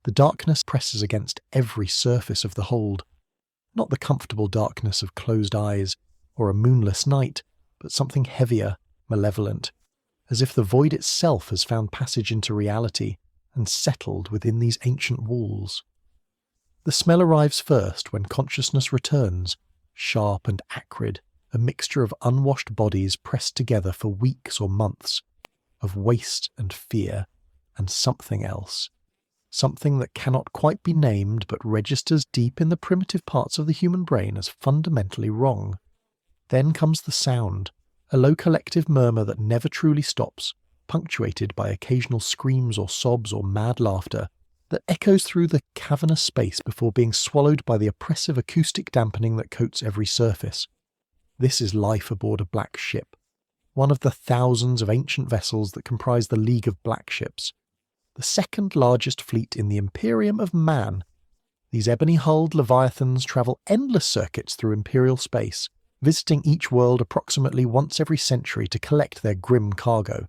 The darkness presses against every surface of the hold. Not the comfortable darkness of closed eyes or a moonless night, but something heavier, malevolent, as if the void itself has found passage into reality and settled within these ancient walls. The smell arrives first when consciousness returns, sharp and acrid, a mixture of unwashed bodies pressed together for weeks or months, of waste and fear, and something else. Something that cannot quite be named but registers deep in the primitive parts of the human brain as fundamentally wrong. Then comes the sound, a low collective murmur that never truly stops, punctuated by occasional screams or sobs or mad laughter, that echoes through the cavernous space before being swallowed by the oppressive acoustic dampening that coats every surface. This is life aboard a black ship, one of the thousands of ancient vessels that comprise the League of Black Ships, the second largest fleet in the Imperium of Man. These ebony-hulled leviathans travel endless circuits through imperial space, visiting each world approximately once every century to collect their grim cargo.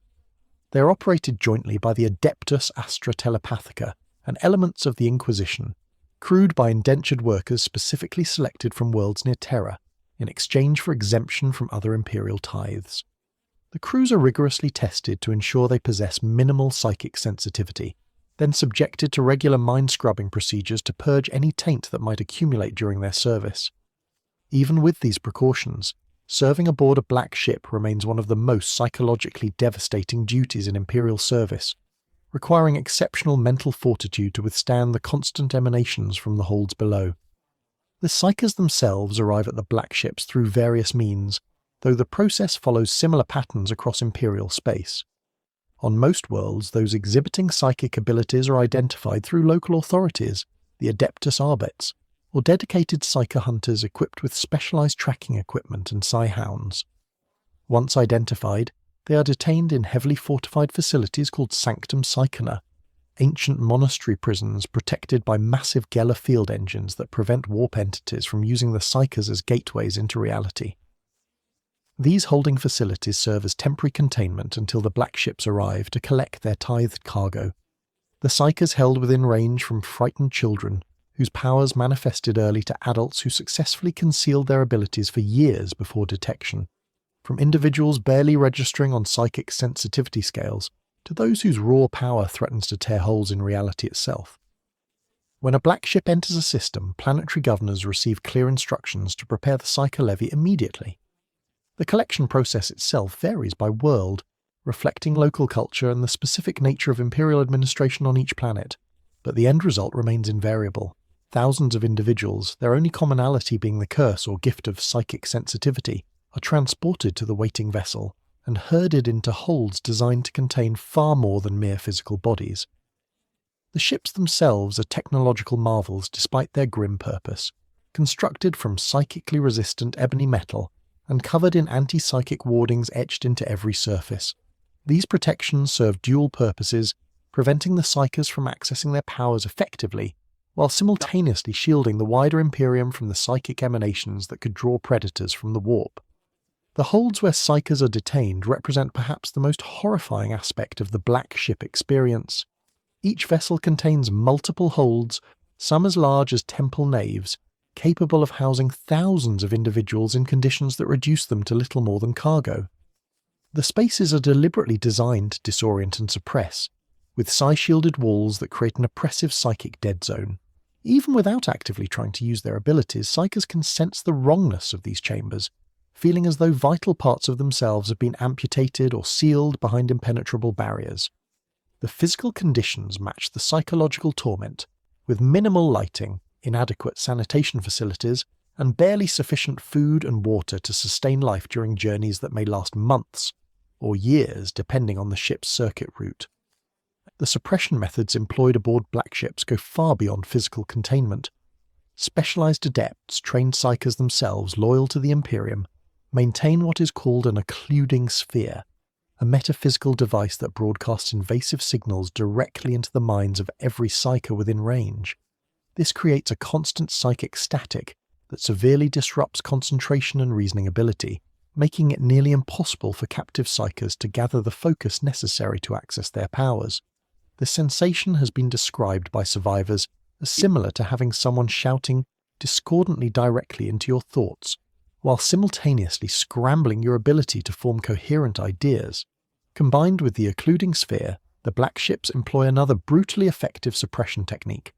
They are operated jointly by the Adeptus Astra Telepathica and elements of the Inquisition, crewed by indentured workers specifically selected from worlds near Terra, in exchange for exemption from other imperial tithes. The crews are rigorously tested to ensure they possess minimal psychic sensitivity, then subjected to regular mind-scrubbing procedures to purge any taint that might accumulate during their service. Even with these precautions, serving aboard a black ship remains one of the most psychologically devastating duties in imperial service, requiring exceptional mental fortitude to withstand the constant emanations from the holds below. The psychers themselves arrive at the black ships through various means, though the process follows similar patterns across imperial space. On most worlds, those exhibiting psychic abilities are identified through local authorities, the Adeptus Arbets, or dedicated psyker hunters equipped with specialized tracking equipment and psi-hounds. Once identified, they are detained in heavily fortified facilities called Sanctum Psychona, ancient monastery prisons protected by massive Geller field engines that prevent warp entities from using the psychers as gateways into reality. These holding facilities serve as temporary containment until the black ships arrive to collect their tithed cargo. The psychers held within range from frightened children, whose powers manifested early, to adults who successfully concealed their abilities for years before detection, from individuals barely registering on psychic sensitivity scales to those whose raw power threatens to tear holes in reality itself. When a black ship enters a system, planetary governors receive clear instructions to prepare the psyker levy immediately. The collection process itself varies by world, reflecting local culture and the specific nature of imperial administration on each planet, but the end result remains invariable. Thousands of individuals, their only commonality being the curse or gift of psychic sensitivity, are transported to the waiting vessel and herded into holds designed to contain far more than mere physical bodies. The ships themselves are technological marvels despite their grim purpose, constructed from psychically resistant ebony metal and covered in anti-psychic wardings etched into every surface. These protections serve dual purposes, preventing the psychers from accessing their powers effectively, while simultaneously shielding the wider Imperium from the psychic emanations that could draw predators from the warp. The holds where psychers are detained represent perhaps the most horrifying aspect of the black ship experience. Each vessel contains multiple holds, some as large as temple naves, capable of housing thousands of individuals in conditions that reduce them to little more than cargo. The spaces are deliberately designed to disorient and suppress, with psi-shielded walls that create an oppressive psychic dead zone. Even without actively trying to use their abilities, psychers can sense the wrongness of these chambers, feeling as though vital parts of themselves have been amputated or sealed behind impenetrable barriers. The physical conditions match the psychological torment, with minimal lighting, inadequate sanitation facilities, and barely sufficient food and water to sustain life during journeys that may last months, or years depending on the ship's circuit route. The suppression methods employed aboard black ships go far beyond physical containment. Specialized adepts, trained psychers themselves loyal to the Imperium, maintain what is called an occluding sphere, a metaphysical device that broadcasts invasive signals directly into the minds of every psycher within range. This creates a constant psychic static that severely disrupts concentration and reasoning ability, making it nearly impossible for captive psychers to gather the focus necessary to access their powers. The sensation has been described by survivors as similar to having someone shouting discordantly directly into your thoughts, while simultaneously scrambling your ability to form coherent ideas. Combined with the occluding sphere, the black ships employ another brutally effective suppression technique.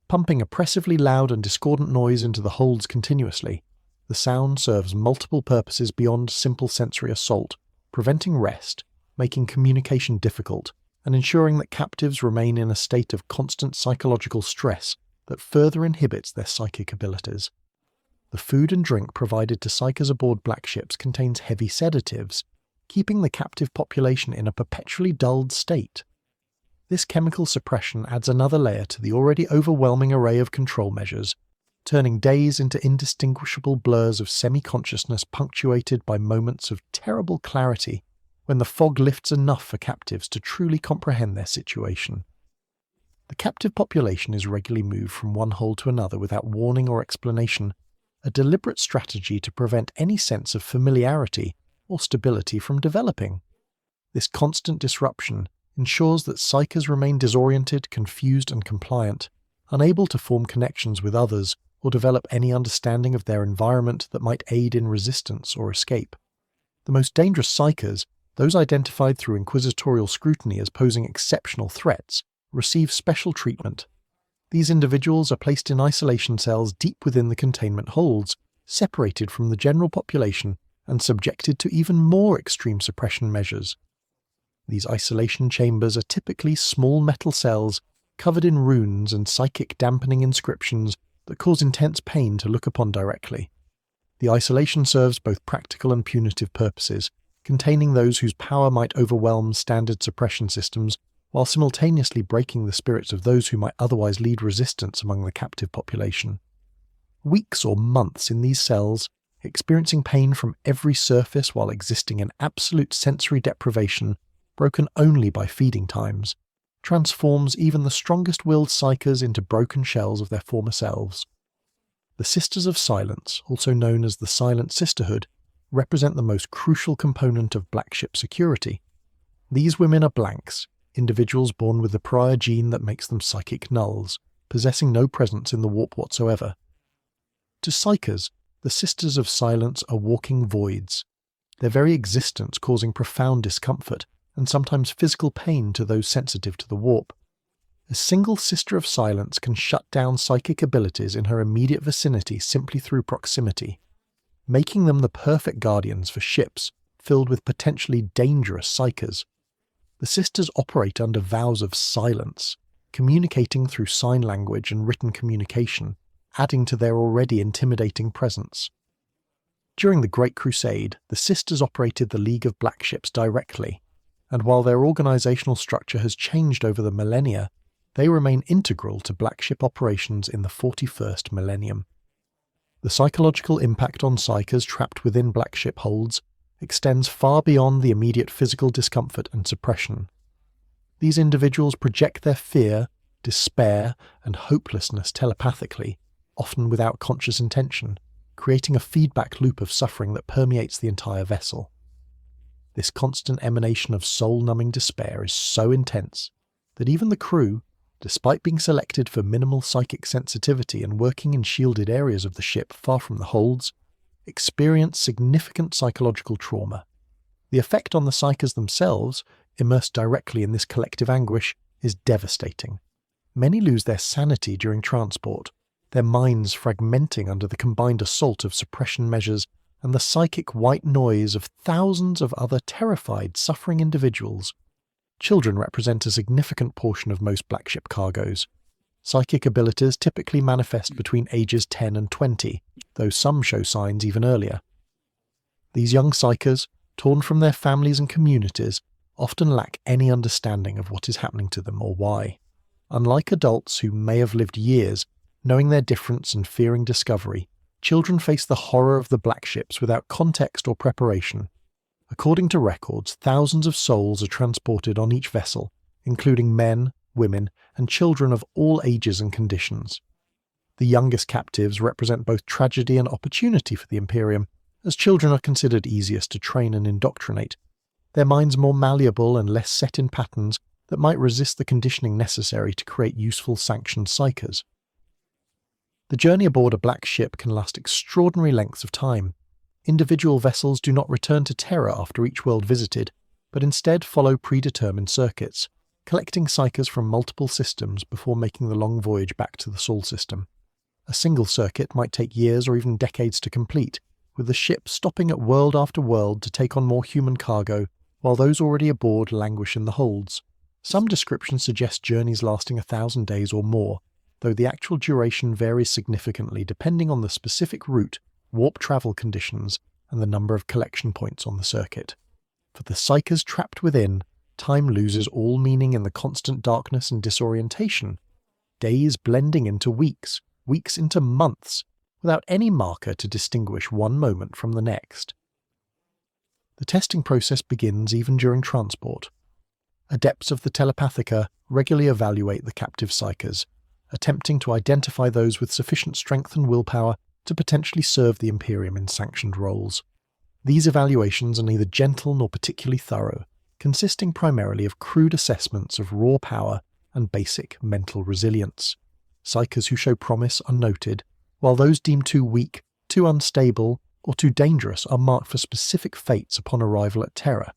Pumping oppressively loud and discordant noise into the holds continuously, the sound serves multiple purposes beyond simple sensory assault, preventing rest, making communication difficult, and ensuring that captives remain in a state of constant psychological stress that further inhibits their psychic abilities. The food and drink provided to psychers aboard black ships contains heavy sedatives, keeping the captive population in a perpetually dulled state. This chemical suppression adds another layer to the already overwhelming array of control measures, turning days into indistinguishable blurs of semi-consciousness punctuated by moments of terrible clarity when the fog lifts enough for captives to truly comprehend their situation. The captive population is regularly moved from one hold to another without warning or explanation, a deliberate strategy to prevent any sense of familiarity or stability from developing. This constant disruption ensures that psychers remain disoriented, confused and compliant, unable to form connections with others or develop any understanding of their environment that might aid in resistance or escape. The most dangerous psychers, those identified through inquisitorial scrutiny as posing exceptional threats, receive special treatment. These individuals are placed in isolation cells deep within the containment holds, separated from the general population and subjected to even more extreme suppression measures. These isolation chambers are typically small metal cells covered in runes and psychic dampening inscriptions that cause intense pain to look upon directly. The isolation serves both practical and punitive purposes, containing those whose power might overwhelm standard suppression systems, while simultaneously breaking the spirits of those who might otherwise lead resistance among the captive population. Weeks or months in these cells, experiencing pain from every surface while existing in absolute sensory deprivation, broken only by feeding times, transforms even the strongest-willed psychers into broken shells of their former selves. The Sisters of Silence, also known as the Silent Sisterhood, represent the most crucial component of black ship security. These women are blanks, individuals born with the prior gene that makes them psychic nulls, possessing no presence in the warp whatsoever. To psychers, the Sisters of Silence are walking voids, their very existence causing profound discomfort and sometimes physical pain to those sensitive to the warp. A single Sister of Silence can shut down psychic abilities in her immediate vicinity simply through proximity, making them the perfect guardians for ships filled with potentially dangerous psychers. The Sisters operate under vows of silence, communicating through sign language and written communication, adding to their already intimidating presence. During the Great Crusade, the Sisters operated the League of Black Ships directly, and while their organizational structure has changed over the millennia, they remain integral to black ship operations in the 41st millennium. The psychological impact on psychers trapped within black ship holds extends far beyond the immediate physical discomfort and suppression. These individuals project their fear, despair, and hopelessness telepathically, often without conscious intention, creating a feedback loop of suffering that permeates the entire vessel. This constant emanation of soul-numbing despair is so intense that even the crew, despite being selected for minimal psychic sensitivity and working in shielded areas of the ship far from the holds, experience significant psychological trauma. The effect on the psychers themselves, immersed directly in this collective anguish, is devastating. Many lose their sanity during transport, their minds fragmenting under the combined assault of suppression measures and the psychic white noise of thousands of other terrified, suffering individuals. Children represent a significant portion of most black ship cargoes. Psychic abilities typically manifest between ages 10 and 20, though some show signs even earlier. These young psychers, torn from their families and communities, often lack any understanding of what is happening to them or why. Unlike adults who may have lived years, knowing their difference and fearing discovery, children face the horror of the black ships without context or preparation. According to records, thousands of souls are transported on each vessel, including men, women, and children of all ages and conditions. The youngest captives represent both tragedy and opportunity for the Imperium, as children are considered easiest to train and indoctrinate. Their minds more malleable and less set in patterns that might resist the conditioning necessary to create useful sanctioned psychers. The journey aboard a black ship can last extraordinary lengths of time. Individual vessels do not return to Terra after each world visited, but instead follow predetermined circuits, collecting psychers from multiple systems before making the long voyage back to the Sol system. A single circuit might take years or even decades to complete, with the ship stopping at world after world to take on more human cargo, while those already aboard languish in the holds. Some descriptions suggest journeys lasting 1,000 days or more, though the actual duration varies significantly depending on the specific route, warp travel conditions, and the number of collection points on the circuit. For the psychers trapped within, time loses all meaning in the constant darkness and disorientation, days blending into weeks, weeks into months, without any marker to distinguish one moment from the next. The testing process begins even during transport. Adepts of the Telepathica regularly evaluate the captive psychers, attempting to identify those with sufficient strength and willpower to potentially serve the Imperium in sanctioned roles. These evaluations are neither gentle nor particularly thorough, consisting primarily of crude assessments of raw power and basic mental resilience. Psychers who show promise are noted, while those deemed too weak, too unstable, or too dangerous are marked for specific fates upon arrival at Terra.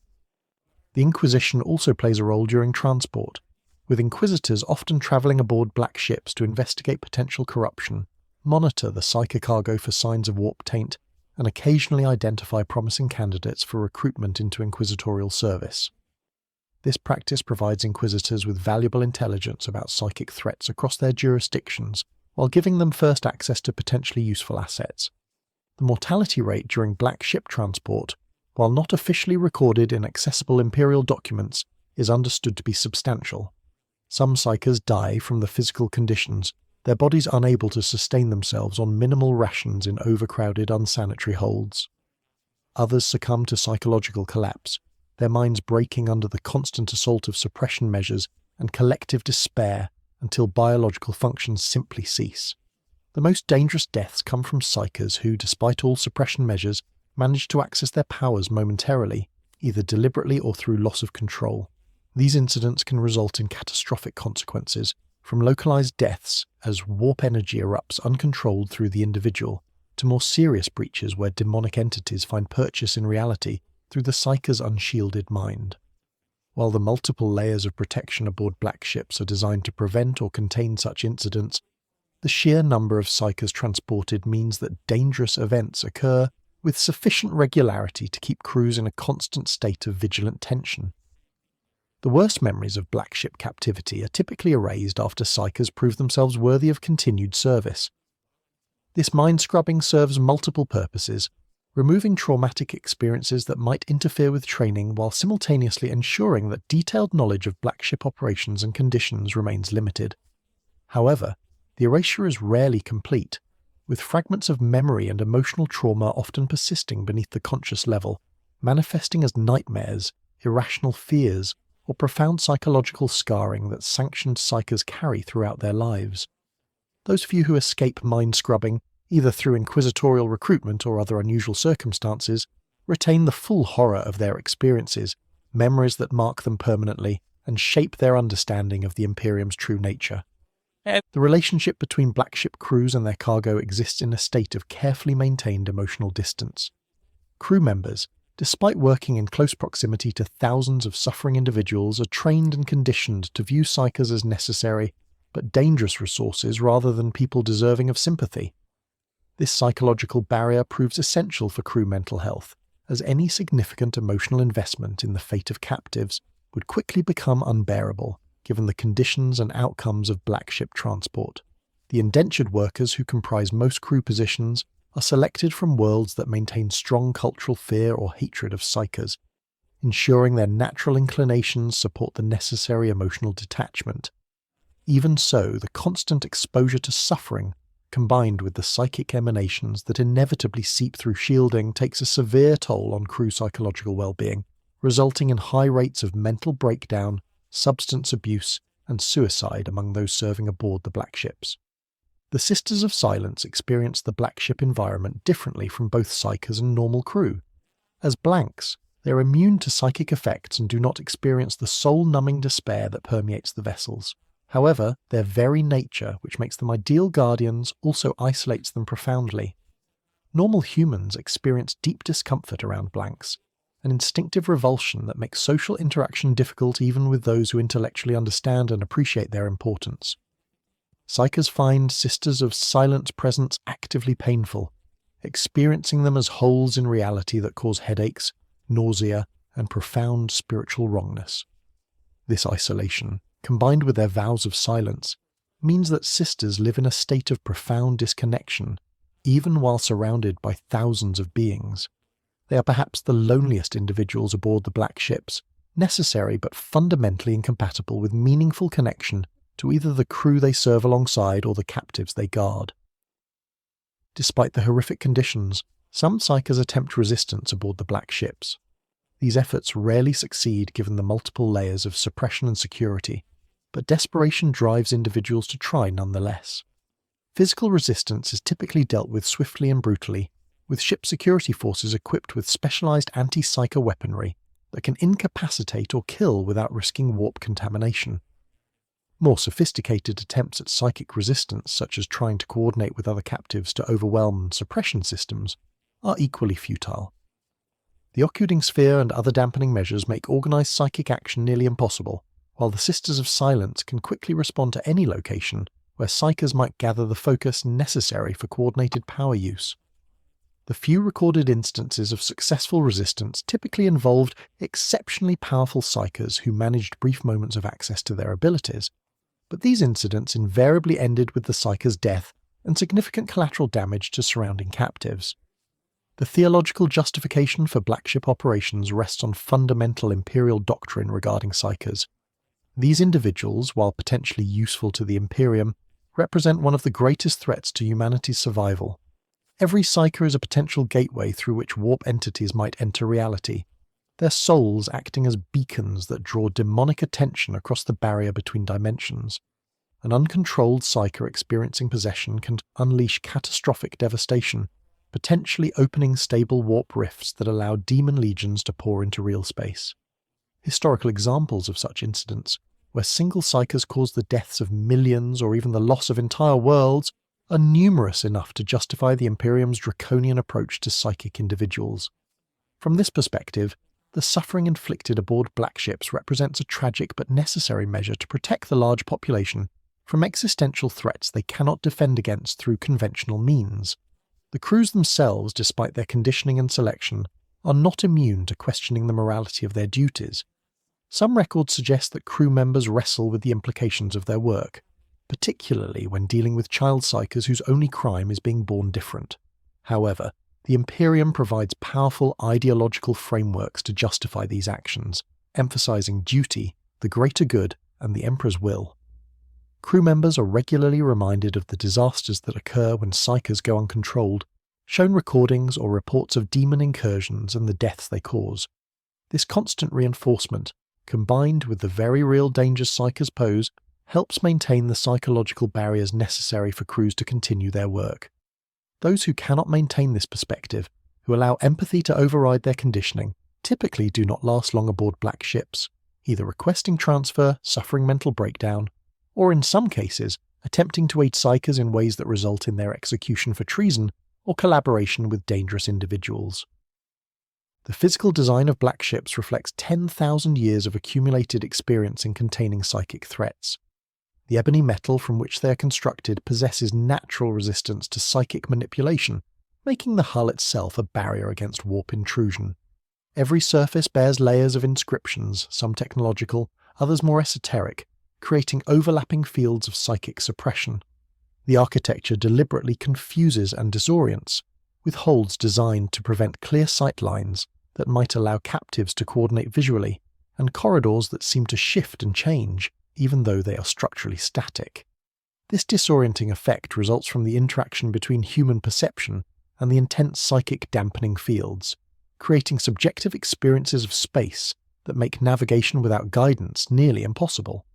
The Inquisition also plays a role during transport, with Inquisitors often travelling aboard black ships to investigate potential corruption, monitor the psychic cargo for signs of warp taint, and occasionally identify promising candidates for recruitment into inquisitorial service. This practice provides Inquisitors with valuable intelligence about psychic threats across their jurisdictions, while giving them first access to potentially useful assets. The mortality rate during black ship transport, while not officially recorded in accessible Imperial documents, is understood to be substantial. Some psychers die from the physical conditions, their bodies unable to sustain themselves on minimal rations in overcrowded, unsanitary holds. Others succumb to psychological collapse, their minds breaking under the constant assault of suppression measures and collective despair until biological functions simply cease. The most dangerous deaths come from psychers who, despite all suppression measures, manage to access their powers momentarily, either deliberately or through loss of control. These incidents can result in catastrophic consequences, from localized deaths as warp energy erupts uncontrolled through the individual, to more serious breaches where demonic entities find purchase in reality through the psycher's unshielded mind. While the multiple layers of protection aboard black ships are designed to prevent or contain such incidents, the sheer number of psychers transported means that dangerous events occur with sufficient regularity to keep crews in a constant state of vigilant tension. The worst memories of black ship captivity are typically erased after psychers prove themselves worthy of continued service. This mind-scrubbing serves multiple purposes, removing traumatic experiences that might interfere with training while simultaneously ensuring that detailed knowledge of black ship operations and conditions remains limited. However, the erasure is rarely complete, with fragments of memory and emotional trauma often persisting beneath the conscious level, manifesting as nightmares, irrational fears, or profound psychological scarring that sanctioned psychers carry throughout their lives. Those few who escape mind-scrubbing, either through inquisitorial recruitment or other unusual circumstances, retain the full horror of their experiences, memories that mark them permanently and shape their understanding of the Imperium's true nature. The relationship between black ship crews and their cargo exists in a state of carefully maintained emotional distance. Crew members, despite working in close proximity to thousands of suffering individuals, are trained and conditioned to view psychers as necessary but dangerous resources rather than people deserving of sympathy. This psychological barrier proves essential for crew mental health, as any significant emotional investment in the fate of captives would quickly become unbearable, given the conditions and outcomes of black ship transport. The indentured workers who comprise most crew positions are selected from worlds that maintain strong cultural fear or hatred of psychers, ensuring their natural inclinations support the necessary emotional detachment. Even so, the constant exposure to suffering, combined with the psychic emanations that inevitably seep through shielding, takes a severe toll on crew psychological well-being, resulting in high rates of mental breakdown, substance abuse, and suicide among those serving aboard the black ships. The Sisters of Silence experience the black ship environment differently from both psychers and normal crew. As blanks, They are immune to psychic effects and do not experience the soul-numbing despair that permeates the vessels. However, their very nature, which makes them ideal guardians, also isolates them profoundly. Normal humans experience deep discomfort around blanks, an instinctive revulsion that makes social interaction difficult even with those who intellectually understand and appreciate their importance. Psykers find Sisters of Silent presence actively painful, experiencing them as holes in reality that cause headaches, nausea, and profound spiritual wrongness. This isolation, combined with their vows of silence, means that sisters live in a state of profound disconnection, even while surrounded by thousands of beings. They are perhaps the loneliest individuals aboard the black ships, necessary but fundamentally incompatible with meaningful connection to either the crew they serve alongside or the captives they guard. Despite the horrific conditions, some psykers attempt resistance aboard the black ships. These efforts rarely succeed given the multiple layers of suppression and security, but desperation drives individuals to try nonetheless. Physical resistance is typically dealt with swiftly and brutally, with ship security forces equipped with specialized anti-psyker weaponry that can incapacitate or kill without risking warp contamination. More sophisticated attempts at psychic resistance, such as trying to coordinate with other captives to overwhelm suppression systems, are equally futile. The occluding sphere and other dampening measures make organized psychic action nearly impossible, while the Sisters of Silence can quickly respond to any location where psykers might gather the focus necessary for coordinated power use. The few recorded instances of successful resistance typically involved exceptionally powerful psykers who managed brief moments of access to their abilities, but these incidents invariably ended with the psyker's death and significant collateral damage to surrounding captives. The theological justification for black ship operations rests on fundamental imperial doctrine regarding psykers. These individuals, while potentially useful to the Imperium, represent one of the greatest threats to humanity's survival. Every psyker is a potential gateway through which warp entities might enter reality, their souls acting as beacons that draw demonic attention across the barrier between dimensions. An uncontrolled psyker experiencing possession can unleash catastrophic devastation, potentially opening stable warp rifts that allow demon legions to pour into real space. Historical examples of such incidents, where single psykers cause the deaths of millions or even the loss of entire worlds, are numerous enough to justify the Imperium's draconian approach to psychic individuals. From this perspective, the suffering inflicted aboard black ships represents a tragic but necessary measure to protect the large population from existential threats they cannot defend against through conventional means. The crews themselves, despite their conditioning and selection, are not immune to questioning the morality of their duties. Some records suggest that crew members wrestle with the implications of their work, particularly when dealing with child psykers whose only crime is being born different. However, the Imperium provides powerful ideological frameworks to justify these actions, emphasizing duty, the greater good, and the Emperor's will. Crew members are regularly reminded of the disasters that occur when psykers go uncontrolled, shown recordings or reports of demon incursions and the deaths they cause. This constant reinforcement, combined with the very real dangers psykers pose, helps maintain the psychological barriers necessary for crews to continue their work. Those who cannot maintain this perspective, who allow empathy to override their conditioning, typically do not last long aboard black ships, either requesting transfer, suffering mental breakdown, or in some cases, attempting to aid psykers in ways that result in their execution for treason or collaboration with dangerous individuals. The physical design of black ships reflects 10,000 years of accumulated experience in containing psychic threats. The ebony metal from which they are constructed possesses natural resistance to psychic manipulation, making the hull itself a barrier against warp intrusion. Every surface bears layers of inscriptions, some technological, others more esoteric, creating overlapping fields of psychic suppression. The architecture deliberately confuses and disorients, with holds designed to prevent clear sight lines that might allow captives to coordinate visually, and corridors that seem to shift and change, even though they are structurally static. This disorienting effect results from the interaction between human perception and the intense psychic dampening fields, creating subjective experiences of space that make navigation without guidance nearly impossible.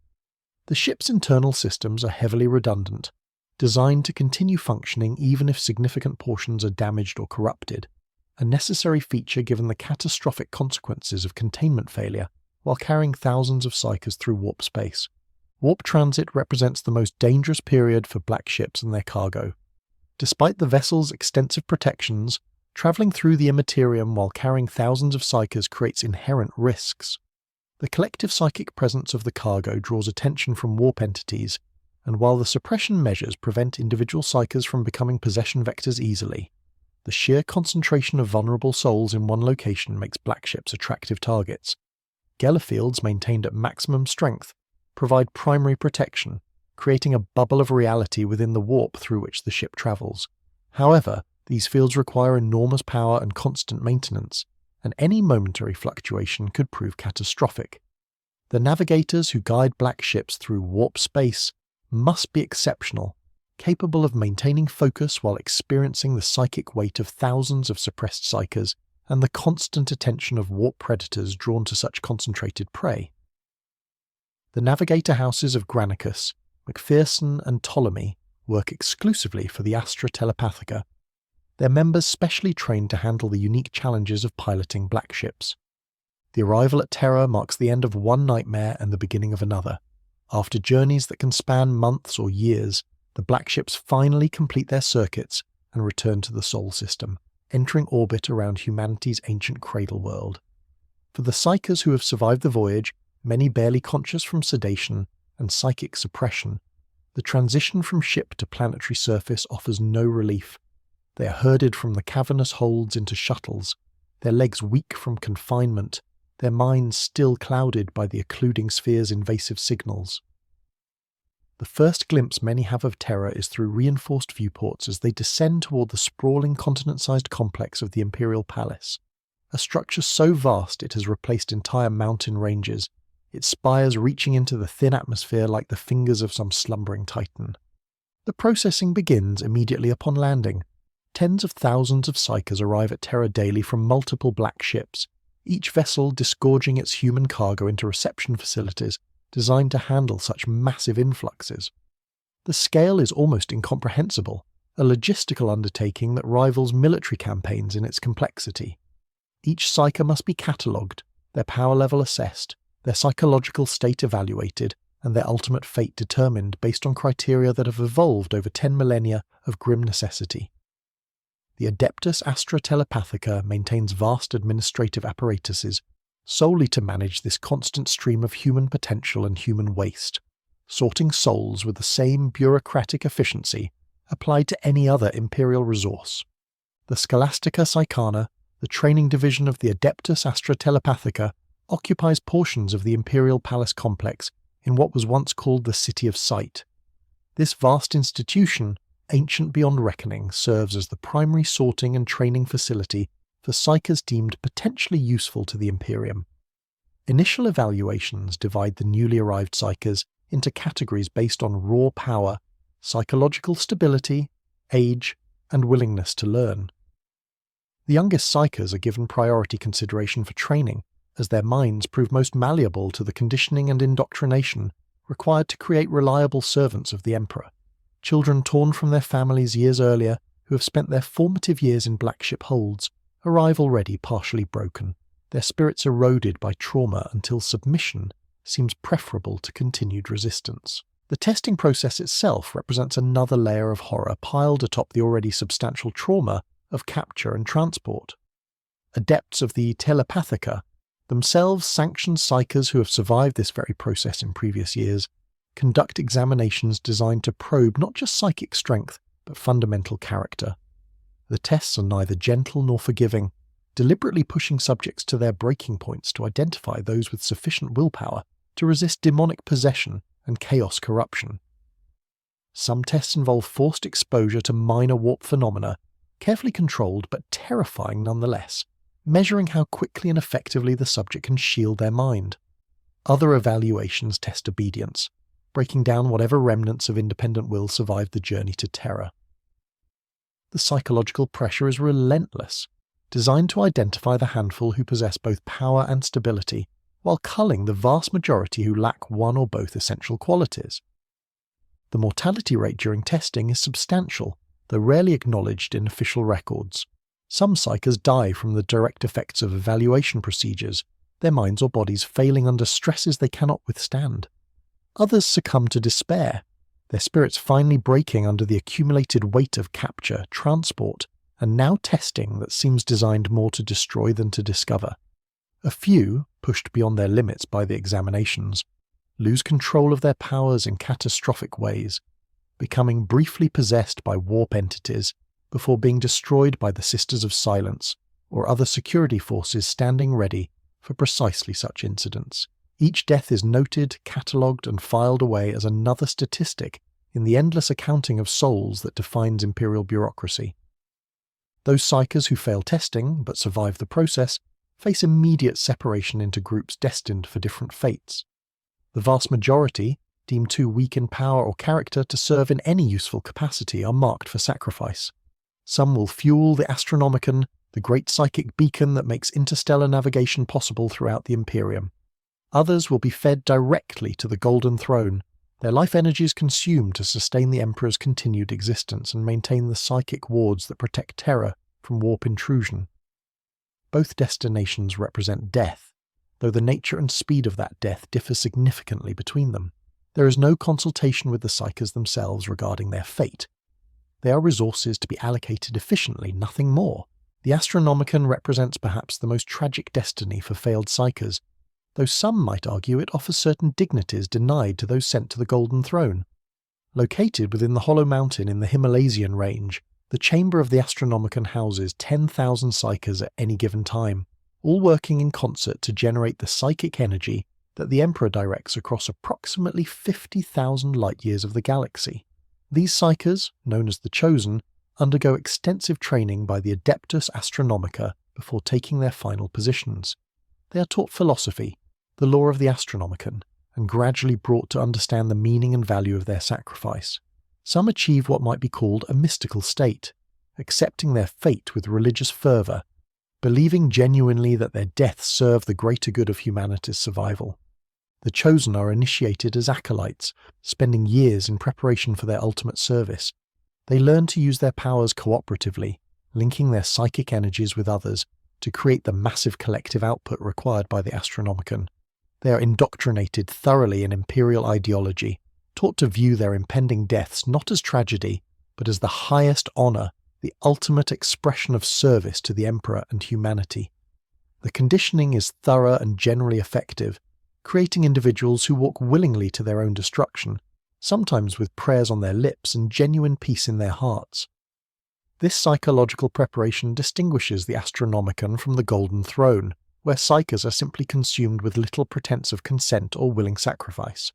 The ship's internal systems are heavily redundant, designed to continue functioning even if significant portions are damaged or corrupted, a necessary feature given the catastrophic consequences of containment failure while carrying thousands of psychers through warp space. Warp transit represents the most dangerous period for black ships and their cargo. Despite the vessel's extensive protections, travelling through the immaterium while carrying thousands of psychers creates inherent risks. The collective psychic presence of the cargo draws attention from warp entities, and while the suppression measures prevent individual psychers from becoming possession vectors easily, the sheer concentration of vulnerable souls in one location makes black ships attractive targets. Geller fields maintained at maximum strength provide primary protection, creating a bubble of reality within the warp through which the ship travels. However, these fields require enormous power and constant maintenance, and any momentary fluctuation could prove catastrophic. The navigators who guide black ships through warp space must be exceptional, capable of maintaining focus while experiencing the psychic weight of thousands of suppressed psychers and the constant attention of warp predators drawn to such concentrated prey. The navigator houses of Granicus, Macpherson and Ptolemy work exclusively for the Astra Telepathica, their members specially trained to handle the unique challenges of piloting black ships. The arrival at Terra marks the end of one nightmare and the beginning of another. After journeys that can span months or years, the black ships finally complete their circuits and return to the Sol system, entering orbit around humanity's ancient cradle world. For the psychers who have survived the voyage, many barely conscious from sedation and psychic suppression, the transition from ship to planetary surface offers no relief. They are herded from the cavernous holds into shuttles, their legs weak from confinement, their minds still clouded by the occluding sphere's invasive signals. The first glimpse many have of Terra is through reinforced viewports as they descend toward the sprawling continent-sized complex of the Imperial Palace, a structure so vast it has replaced entire mountain ranges, its spires reaching into the thin atmosphere like the fingers of some slumbering titan. The processing begins immediately upon landing. Tens of thousands of psychers arrive at Terra daily from multiple black ships, each vessel disgorging its human cargo into reception facilities designed to handle such massive influxes. The scale is almost incomprehensible, a logistical undertaking that rivals military campaigns in its complexity. Each psyker must be catalogued, their power level assessed, their psychological state evaluated, and their ultimate fate determined based on criteria that have evolved over 10 millennia of grim necessity. The Adeptus Astra Telepathica maintains vast administrative apparatuses solely to manage this constant stream of human potential and human waste, sorting souls with the same bureaucratic efficiency applied to any imperial imperial resource. The Scholastica Psychana, the training division of the Adeptus Astra Telepathica, occupies portions of the Imperial Palace complex in what was once called the City of Sight. This vast institution, ancient beyond reckoning, serves as the primary sorting and training facility for psychers deemed potentially useful to the Imperium. Initial evaluations divide the newly arrived psychers into categories based on raw power, psychological stability, age, and willingness to learn. The youngest psychers are given priority consideration for training, as their minds prove most malleable to the conditioning and indoctrination required to create reliable servants of the Emperor. Children torn from their families years earlier, who have spent their formative years in black ship holds, arrive already partially broken, their spirits eroded by trauma until submission seems preferable to continued resistance. The testing process itself represents another layer of horror piled atop the already substantial trauma of capture and transport. Adepts of the Telepathica, themselves sanctioned psychers who have survived this very process in previous years, conduct examinations designed to probe not just psychic strength, but fundamental character. The tests are neither gentle nor forgiving, deliberately pushing subjects to their breaking points to identify those with sufficient willpower to resist demonic possession and chaos corruption. Some tests involve forced exposure to minor warp phenomena, carefully controlled but terrifying nonetheless, measuring how quickly and effectively the subject can shield their mind. Other evaluations test obedience, breaking down whatever remnants of independent will survived the journey to Terra. The psychological pressure is relentless, designed to identify the handful who possess both power and stability, while culling the vast majority who lack one or both essential qualities. The mortality rate during testing is substantial, though rarely acknowledged in official records. Some psychers die from the direct effects of evaluation procedures, their minds or bodies failing under stresses they cannot withstand. Others succumb to despair, their spirits finally breaking under the accumulated weight of capture, transport, and now testing that seems designed more to destroy than to discover. A few, pushed beyond their limits by the examinations, lose control of their powers in catastrophic ways, becoming briefly possessed by warp entities before being destroyed by the Sisters of Silence or other security forces standing ready for precisely such incidents. Each death is noted, catalogued, and filed away as another statistic in the endless accounting of souls that defines Imperial bureaucracy. Those psychers who fail testing but survive the process face immediate separation into groups destined for different fates. The vast majority, deemed too weak in power or character to serve in any useful capacity, are marked for sacrifice. Some will fuel the Astronomicon, the great psychic beacon that makes interstellar navigation possible throughout the Imperium. Others will be fed directly to the Golden Throne, their life energies consumed to sustain the Emperor's continued existence and maintain the psychic wards that protect Terra from warp intrusion. Both destinations represent death, though the nature and speed of that death differ significantly between them. There is no consultation with the psychers themselves regarding their fate. They are resources to be allocated efficiently, nothing more. The Astronomicon represents perhaps the most tragic destiny for failed psychers, though some might argue it offers certain dignities denied to those sent to the Golden Throne. Located within the Hollow Mountain in the Himalaysian range, the chamber of the Astronomicon houses 10,000 psychers at any given time, all working in concert to generate the psychic energy that the Emperor directs across approximately 50,000 light-years of the galaxy. These psychers, known as the Chosen, undergo extensive training by the Adeptus Astronomica before taking their final positions. They are taught philosophy, the lore of the Astronomicon, and gradually brought to understand the meaning and value of their sacrifice. Some achieve what might be called a mystical state, accepting their fate with religious fervour, believing genuinely that their deaths serve the greater good of humanity's survival. The Chosen are initiated as acolytes, spending years in preparation for their ultimate service. They learn to use their powers cooperatively, linking their psychic energies with others to create the massive collective output required by the Astronomicon. They are indoctrinated thoroughly in Imperial ideology, taught to view their impending deaths not as tragedy, but as the highest honour, the ultimate expression of service to the Emperor and humanity. The conditioning is thorough and generally effective, creating individuals who walk willingly to their own destruction, sometimes with prayers on their lips and genuine peace in their hearts. This psychological preparation distinguishes the Astronomicon from the Golden Throne, where psychers are simply consumed with little pretense of consent or willing sacrifice.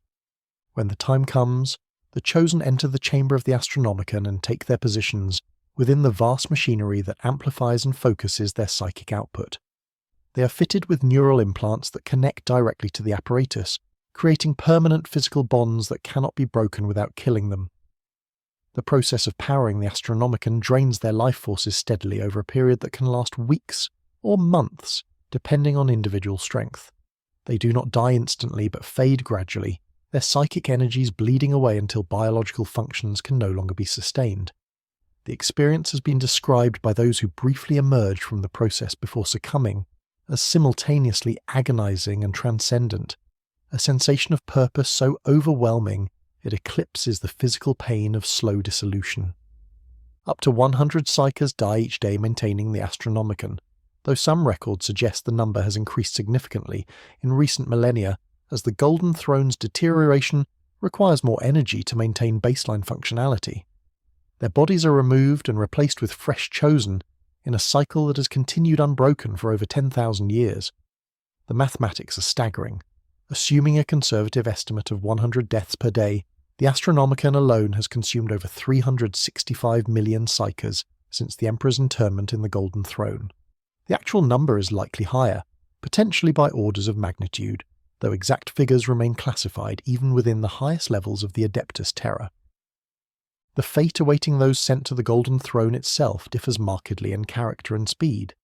When the time comes, the Chosen enter the chamber of the Astronomicon and take their positions within the vast machinery that amplifies and focuses their psychic output. They are fitted with neural implants that connect directly to the apparatus, creating permanent physical bonds that cannot be broken without killing them. The process of powering the Astronomicon drains their life forces steadily over a period that can last weeks or months, depending on individual strength. They do not die instantly but fade gradually, their psychic energies bleeding away until biological functions can no longer be sustained. The experience has been described by those who briefly emerge from the process before succumbing as simultaneously agonizing and transcendent, a sensation of purpose so overwhelming it eclipses the physical pain of slow dissolution. Up to 100 psychers die each day maintaining the Astronomicon, though some records suggest the number has increased significantly in recent millennia as the Golden Throne's deterioration requires more energy to maintain baseline functionality. Their bodies are removed and replaced with fresh Chosen in a cycle that has continued unbroken for over 10,000 years. The mathematics are staggering. Assuming a conservative estimate of 100 deaths per day, the Astronomicon alone has consumed over 365 million psychers since the Emperor's interment in the Golden Throne. The actual number is likely higher, potentially by orders of magnitude, though exact figures remain classified even within the highest levels of the Adeptus Terra. The fate awaiting those sent to the Golden Throne itself differs markedly in character and speed.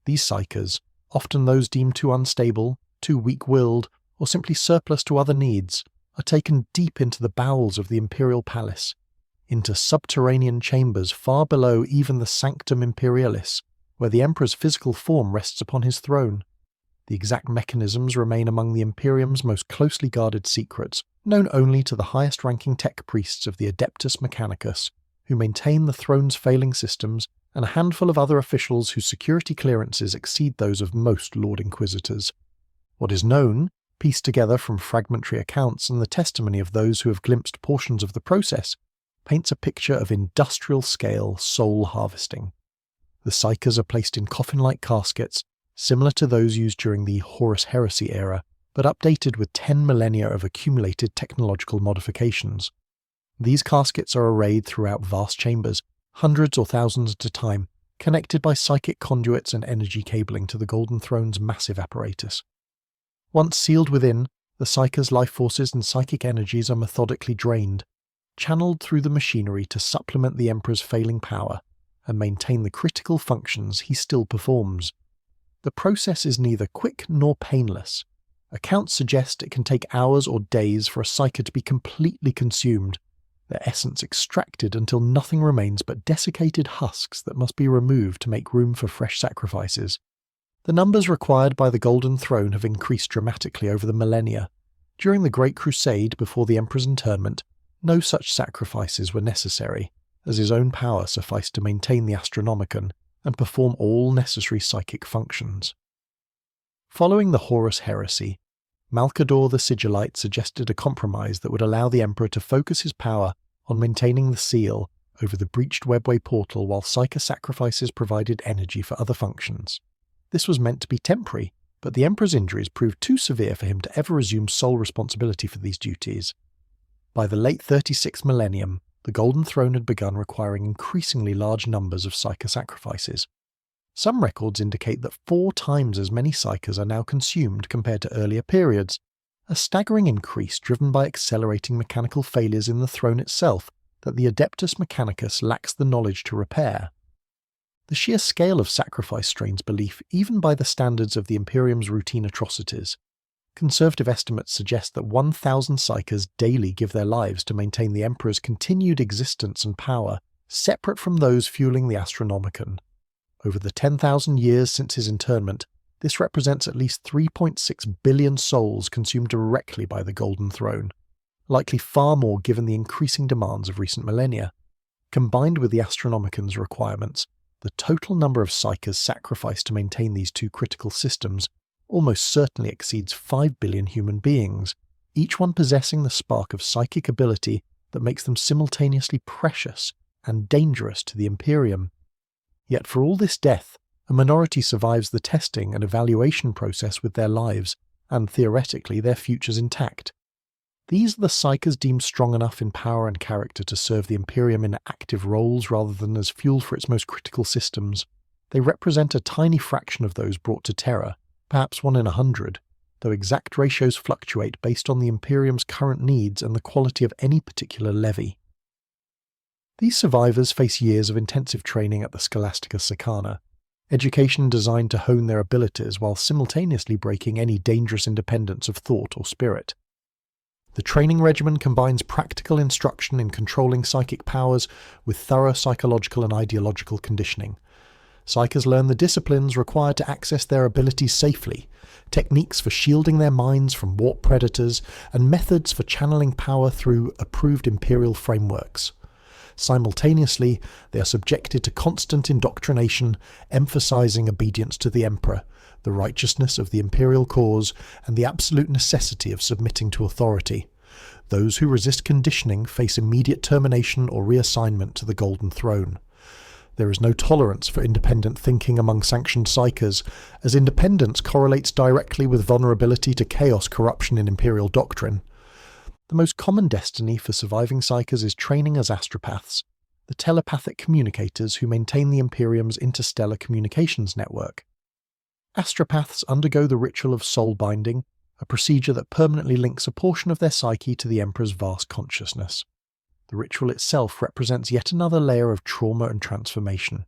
These psychers, often those deemed too unstable, too weak-willed, or simply surplus to other needs, are taken deep into the bowels of the Imperial Palace, into subterranean chambers far below even the Sanctum Imperialis, where the Emperor's physical form rests upon his throne. The exact mechanisms remain among the Imperium's most closely guarded secrets, known only to the highest-ranking tech priests of the Adeptus Mechanicus, who maintain the throne's failing systems, and a handful of other officials whose security clearances exceed those of most Lord Inquisitors. What is known, pieced together from fragmentary accounts and the testimony of those who have glimpsed portions of the process, paints a picture of industrial-scale soul harvesting. The psychers are placed in coffin-like caskets, similar to those used during the Horus Heresy era, but updated with 10 millennia of accumulated technological modifications. These caskets are arrayed throughout vast chambers, hundreds or thousands at a time, connected by psychic conduits and energy cabling to the Golden Throne's massive apparatus. Once sealed within, the psyker's life forces and psychic energies are methodically drained, channeled through the machinery to supplement the Emperor's failing power and maintain the critical functions he still performs. The process is neither quick nor painless. Accounts suggest it can take hours or days for a psyker to be completely consumed, their essence extracted until nothing remains but desiccated husks that must be removed to make room for fresh sacrifices. The numbers required by the Golden Throne have increased dramatically over the millennia. During the Great Crusade before the Emperor's internment, no such sacrifices were necessary, as his own power sufficed to maintain the Astronomicon and perform all necessary psychic functions. Following the Horus Heresy, Malcador the Sigillite suggested a compromise that would allow the Emperor to focus his power on maintaining the seal over the breached webway portal while psyker sacrifices provided energy for other functions. This was meant to be temporary, but the Emperor's injuries proved too severe for him to ever resume sole responsibility for these duties. By the late 36th millennium, the Golden Throne had begun requiring increasingly large numbers of psyker sacrifices. Some records indicate that 4 times as many psykers are now consumed compared to earlier periods, a staggering increase driven by accelerating mechanical failures in the throne itself that the Adeptus Mechanicus lacks the knowledge to repair. The sheer scale of sacrifice strains belief even by the standards of the Imperium's routine atrocities. Conservative estimates suggest that 1,000 psykers daily give their lives to maintain the Emperor's continued existence and power, separate from those fueling the Astronomicon. Over the 10,000 years since his internment, this represents at least 3.6 billion souls consumed directly by the Golden Throne, likely far more given the increasing demands of recent millennia. Combined with the Astronomicon's requirements, the total number of psykers sacrificed to maintain these 2 critical systems almost certainly exceeds 5 billion human beings, each one possessing the spark of psychic ability that makes them simultaneously precious and dangerous to the Imperium. Yet for all this death, a minority survives the testing and evaluation process with their lives, and theoretically their futures intact. These are the psykers deemed strong enough in power and character to serve the Imperium in active roles rather than as fuel for its most critical systems. They represent a tiny fraction of those brought to Terra, perhaps 1 in 100, though exact ratios fluctuate based on the Imperium's current needs and the quality of any particular levy. These survivors face years of intensive training at the Scholastica Sicana, education designed to hone their abilities while simultaneously breaking any dangerous independence of thought or spirit. The training regimen combines practical instruction in controlling psychic powers with thorough psychological and ideological conditioning. Psykers learn the disciplines required to access their abilities safely, techniques for shielding their minds from warp predators, and methods for channeling power through approved Imperial frameworks. Simultaneously, they are subjected to constant indoctrination, emphasizing obedience to the Emperor, the righteousness of the Imperial cause, and the absolute necessity of submitting to authority. Those who resist conditioning face immediate termination or reassignment to the Golden Throne. There is no tolerance for independent thinking among sanctioned psykers, as independence correlates directly with vulnerability to chaos corruption in Imperial doctrine. The most common destiny for surviving psykers is training as astropaths, the telepathic communicators who maintain the Imperium's interstellar communications network. Astropaths undergo the ritual of soul binding, a procedure that permanently links a portion of their psyche to the Emperor's vast consciousness. The ritual itself represents yet another layer of trauma and transformation.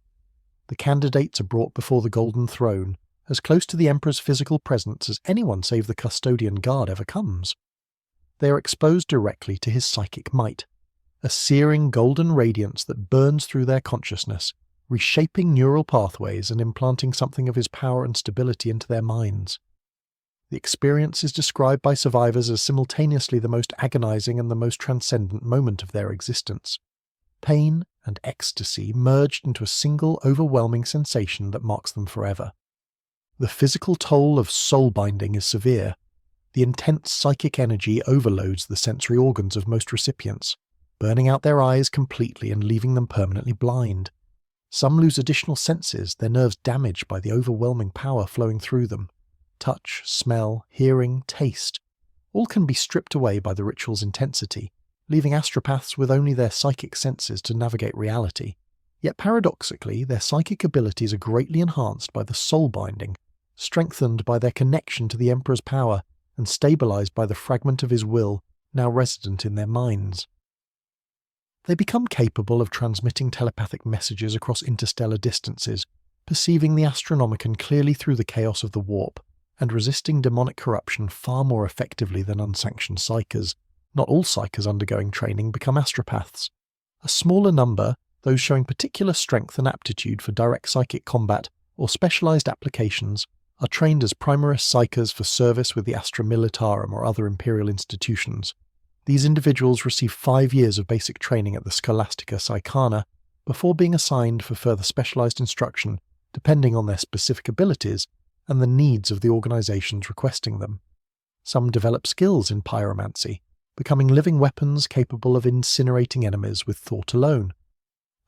The candidates are brought before the Golden Throne, as close to the Emperor's physical presence as anyone save the custodian guard ever comes. They are exposed directly to his psychic might, a searing golden radiance that burns through their consciousness, reshaping neural pathways and implanting something of his power and stability into their minds. The experience is described by survivors as simultaneously the most agonizing and the most transcendent moment of their existence. Pain and ecstasy merged into a single overwhelming sensation that marks them forever. The physical toll of soul-binding is severe. The intense psychic energy overloads the sensory organs of most recipients, burning out their eyes completely and leaving them permanently blind. Some lose additional senses, their nerves damaged by the overwhelming power flowing through them. Touch, smell, hearing, taste, all can be stripped away by the ritual's intensity, leaving astropaths with only their psychic senses to navigate reality. Yet paradoxically, their psychic abilities are greatly enhanced by the soul binding, strengthened by their connection to the Emperor's power, and stabilized by the fragment of his will now resident in their minds. They become capable of transmitting telepathic messages across interstellar distances, perceiving the Astronomicon clearly through the chaos of the warp, and resisting demonic corruption far more effectively than unsanctioned psychers. Not all psychers undergoing training become astropaths. A smaller number, those showing particular strength and aptitude for direct psychic combat or specialized applications, are trained as Primaris psychers for service with the Astra Militarum or other imperial institutions. These individuals receive 5 years of basic training at the Scholastica Psychana before being assigned for further specialized instruction depending on their specific abilities and the needs of the organizations requesting them. Some develop skills in pyromancy, becoming living weapons capable of incinerating enemies with thought alone.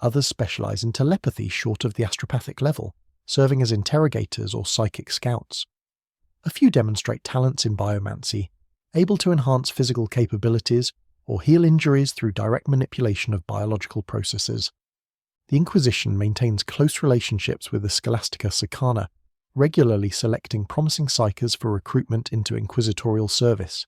Others specialize in telepathy short of the astropathic level, serving as interrogators or psychic scouts. A few demonstrate talents in biomancy, able to enhance physical capabilities or heal injuries through direct manipulation of biological processes. The Inquisition maintains close relationships with the Scholastica Psychana, regularly selecting promising psychers for recruitment into inquisitorial service.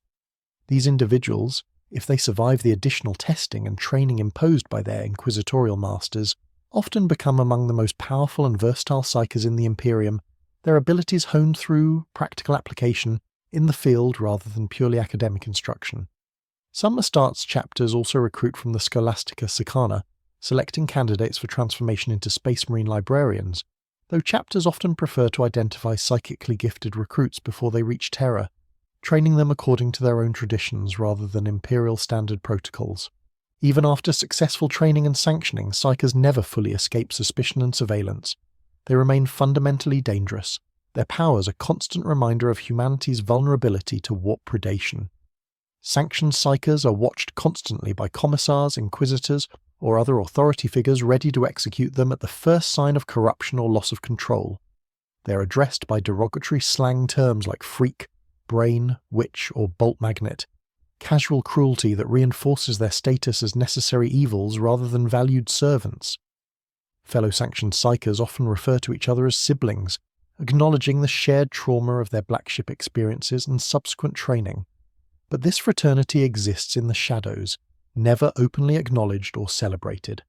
These individuals, if they survive the additional testing and training imposed by their inquisitorial masters, often become among the most powerful and versatile psychers in the Imperium, their abilities honed through practical application in the field rather than purely academic instruction. Some Astartes chapters also recruit from the Scholastica Psychana, selecting candidates for transformation into Space Marine librarians, though chapters often prefer to identify psychically gifted recruits before they reach Terra, training them according to their own traditions rather than Imperial standard protocols. Even after successful training and sanctioning, psychers never fully escape suspicion and surveillance. They remain fundamentally dangerous. Their powers a constant reminder of humanity's vulnerability to warp predation. Sanctioned psychers are watched constantly by commissars, inquisitors, or other authority figures ready to execute them at the first sign of corruption or loss of control. They are addressed by derogatory slang terms like freak, brain, witch, or bolt magnet, casual cruelty that reinforces their status as necessary evils rather than valued servants. Fellow sanctioned psychers often refer to each other as siblings, acknowledging the shared trauma of their black ship experiences and subsequent training. But this fraternity exists in the shadows, never openly acknowledged or celebrated.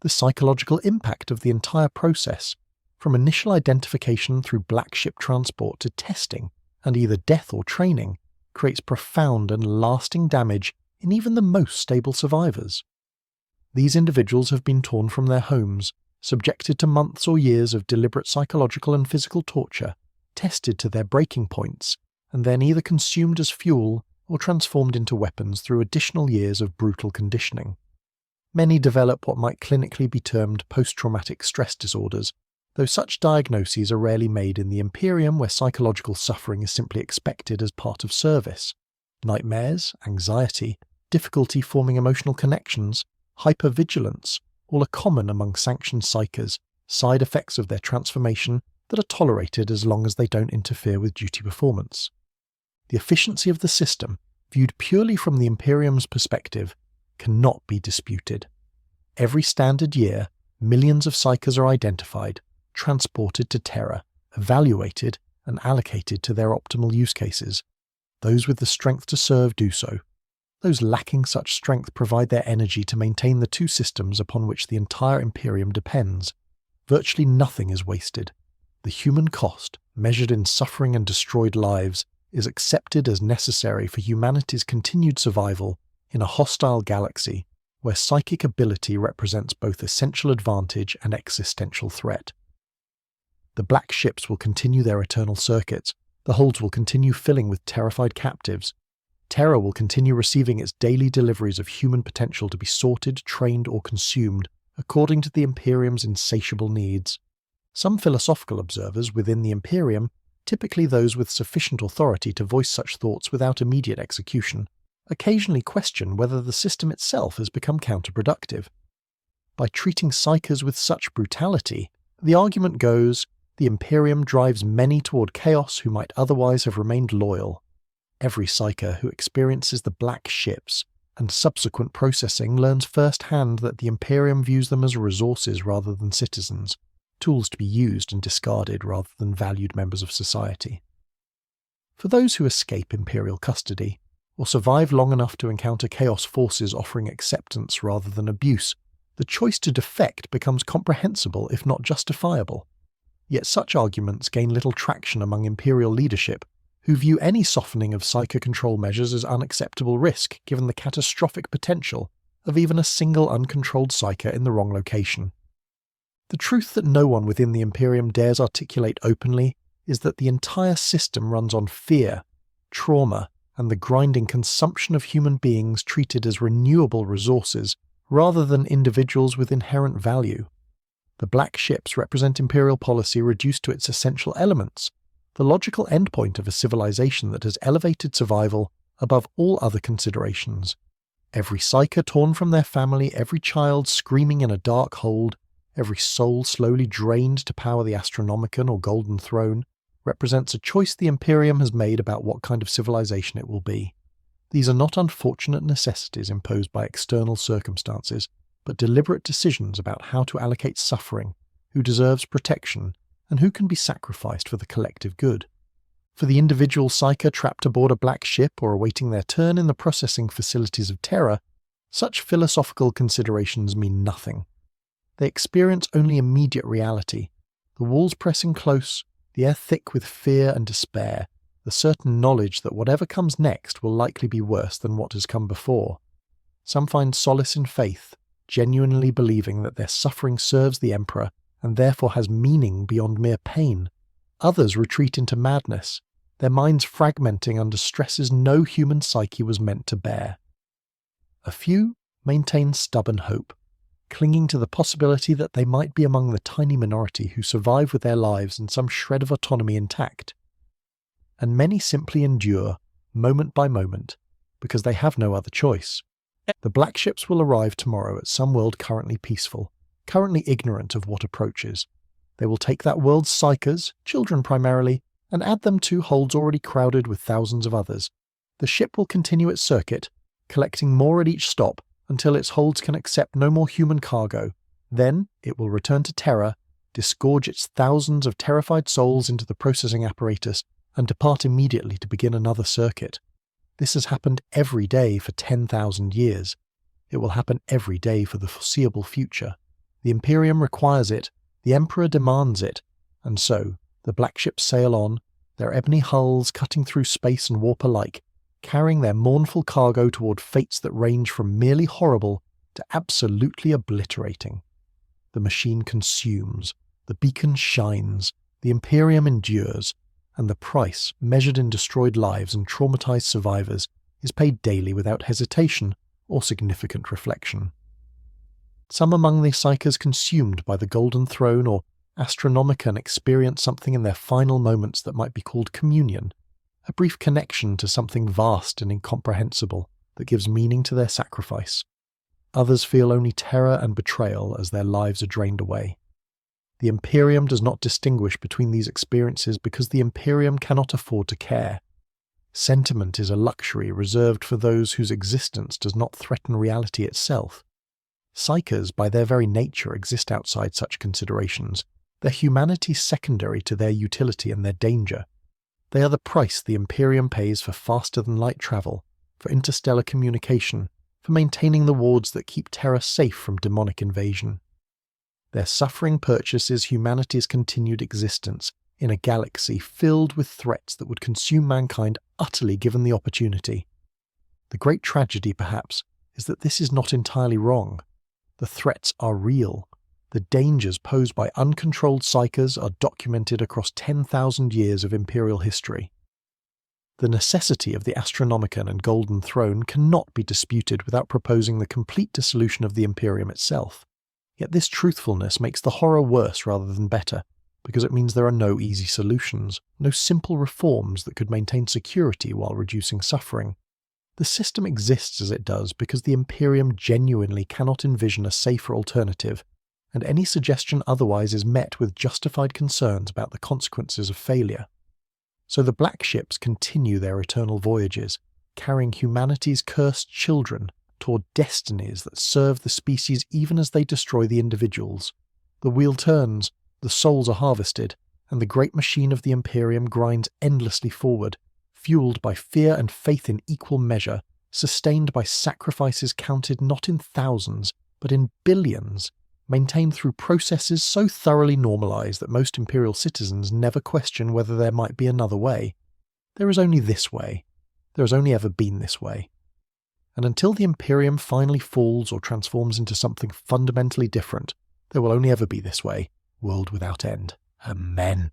The psychological impact of the entire process, from initial identification through black ship transport to testing and either death or training, creates profound and lasting damage in even the most stable survivors. These individuals have been torn from their homes, subjected to months or years of deliberate psychological and physical torture, tested to their breaking points, and then either consumed as fuel or transformed into weapons through additional years of brutal conditioning. Many develop what might clinically be termed post-traumatic stress disorders, though such diagnoses are rarely made in the Imperium where psychological suffering is simply expected as part of service. Nightmares, anxiety, difficulty forming emotional connections, hypervigilance, all are common among sanctioned psychers, side effects of their transformation that are tolerated as long as they don't interfere with duty performance. The efficiency of the system, viewed purely from the Imperium's perspective, cannot be disputed. Every standard year, millions of psychers are identified, transported to Terra, evaluated, and allocated to their optimal use cases. Those with the strength to serve do so. Those lacking such strength provide their energy to maintain the two systems upon which the entire Imperium depends. Virtually nothing is wasted. The human cost, measured in suffering and destroyed lives, is accepted as necessary for humanity's continued survival in a hostile galaxy where psychic ability represents both essential advantage and existential threat. The black ships will continue their eternal circuits, the holds will continue filling with terrified captives. Terra will continue receiving its daily deliveries of human potential to be sorted, trained, or consumed according to the Imperium's insatiable needs. Some philosophical observers within the Imperium, typically those with sufficient authority to voice such thoughts without immediate execution, occasionally question whether the system itself has become counterproductive. By treating psychers with such brutality, the argument goes, the Imperium drives many toward chaos who might otherwise have remained loyal. Every psyker who experiences the black ships and subsequent processing learns firsthand that the Imperium views them as resources rather than citizens, tools to be used and discarded rather than valued members of society. For those who escape Imperial custody, or survive long enough to encounter Chaos forces offering acceptance rather than abuse, the choice to defect becomes comprehensible if not justifiable. Yet such arguments gain little traction among Imperial leadership, who view any softening of psycho control measures as unacceptable risk given the catastrophic potential of even a single uncontrolled psyker in the wrong location. The truth that no one within the Imperium dares articulate openly is that the entire system runs on fear, trauma, and the grinding consumption of human beings treated as renewable resources rather than individuals with inherent value. The black ships represent Imperial policy reduced to its essential elements, the logical endpoint of a civilization that has elevated survival above all other considerations. Every psyker torn from their family, every child screaming in a dark hold, every soul slowly drained to power the Astronomicon or Golden Throne, represents a choice the Imperium has made about what kind of civilization it will be. These are not unfortunate necessities imposed by external circumstances, but deliberate decisions about how to allocate suffering, who deserves protection, and who can be sacrificed for the collective good. For the individual psyker trapped aboard a black ship or awaiting their turn in the processing facilities of Terra, such philosophical considerations mean nothing. They experience only immediate reality, the walls pressing close, the air thick with fear and despair, the certain knowledge that whatever comes next will likely be worse than what has come before. Some find solace in faith, genuinely believing that their suffering serves the Emperor and therefore has meaning beyond mere pain. Others retreat into madness, their minds fragmenting under stresses no human psyche was meant to bear. A few maintain stubborn hope, clinging to the possibility that they might be among the tiny minority who survive with their lives and some shred of autonomy intact. And many simply endure, moment by moment, because they have no other choice. The black ships will arrive tomorrow at some world currently peaceful, currently ignorant of what approaches. They will take that world's psychers, children primarily, and add them to holds already crowded with thousands of others. The ship will continue its circuit, collecting more at each stop until its holds can accept no more human cargo. Then it will return to Terra, disgorge its thousands of terrified souls into the processing apparatus, and depart immediately to begin another circuit. This has happened every day for 10,000 years. It will happen every day for the foreseeable future. The Imperium requires it, the Emperor demands it, and so the black ships sail on, their ebony hulls cutting through space and warp alike, carrying their mournful cargo toward fates that range from merely horrible to absolutely obliterating. The machine consumes, the beacon shines, the Imperium endures, and the price, measured in destroyed lives and traumatized survivors, is paid daily without hesitation or significant reflection. Some among the psychers consumed by the Golden Throne or Astronomicon experience something in their final moments that might be called communion, a brief connection to something vast and incomprehensible that gives meaning to their sacrifice. Others feel only terror and betrayal as their lives are drained away. The Imperium does not distinguish between these experiences because the Imperium cannot afford to care. Sentiment is a luxury reserved for those whose existence does not threaten reality itself. Psychers, by their very nature, exist outside such considerations, their humanity secondary to their utility and their danger. They are the price the Imperium pays for faster-than-light travel, for interstellar communication, for maintaining the wards that keep Terra safe from demonic invasion. Their suffering purchases humanity's continued existence in a galaxy filled with threats that would consume mankind utterly given the opportunity. The great tragedy, perhaps, is that this is not entirely wrong. The threats are real. The dangers posed by uncontrolled psychers are documented across 10,000 years of imperial history. The necessity of the Astronomicon and Golden Throne cannot be disputed without proposing the complete dissolution of the Imperium itself. Yet this truthfulness makes the horror worse rather than better, because it means there are no easy solutions, no simple reforms that could maintain security while reducing suffering. The system exists as it does because the Imperium genuinely cannot envision a safer alternative, and any suggestion otherwise is met with justified concerns about the consequences of failure. So the black ships continue their eternal voyages, carrying humanity's cursed children toward destinies that serve the species even as they destroy the individuals. The wheel turns, the souls are harvested, and the great machine of the Imperium grinds endlessly forward, fueled by fear and faith in equal measure, sustained by sacrifices counted not in thousands, but in billions, maintained through processes so thoroughly normalized that most Imperial citizens never question whether there might be another way. There is only this way. There has only ever been this way. And until the Imperium finally falls or transforms into something fundamentally different, there will only ever be this way, world without end. Amen.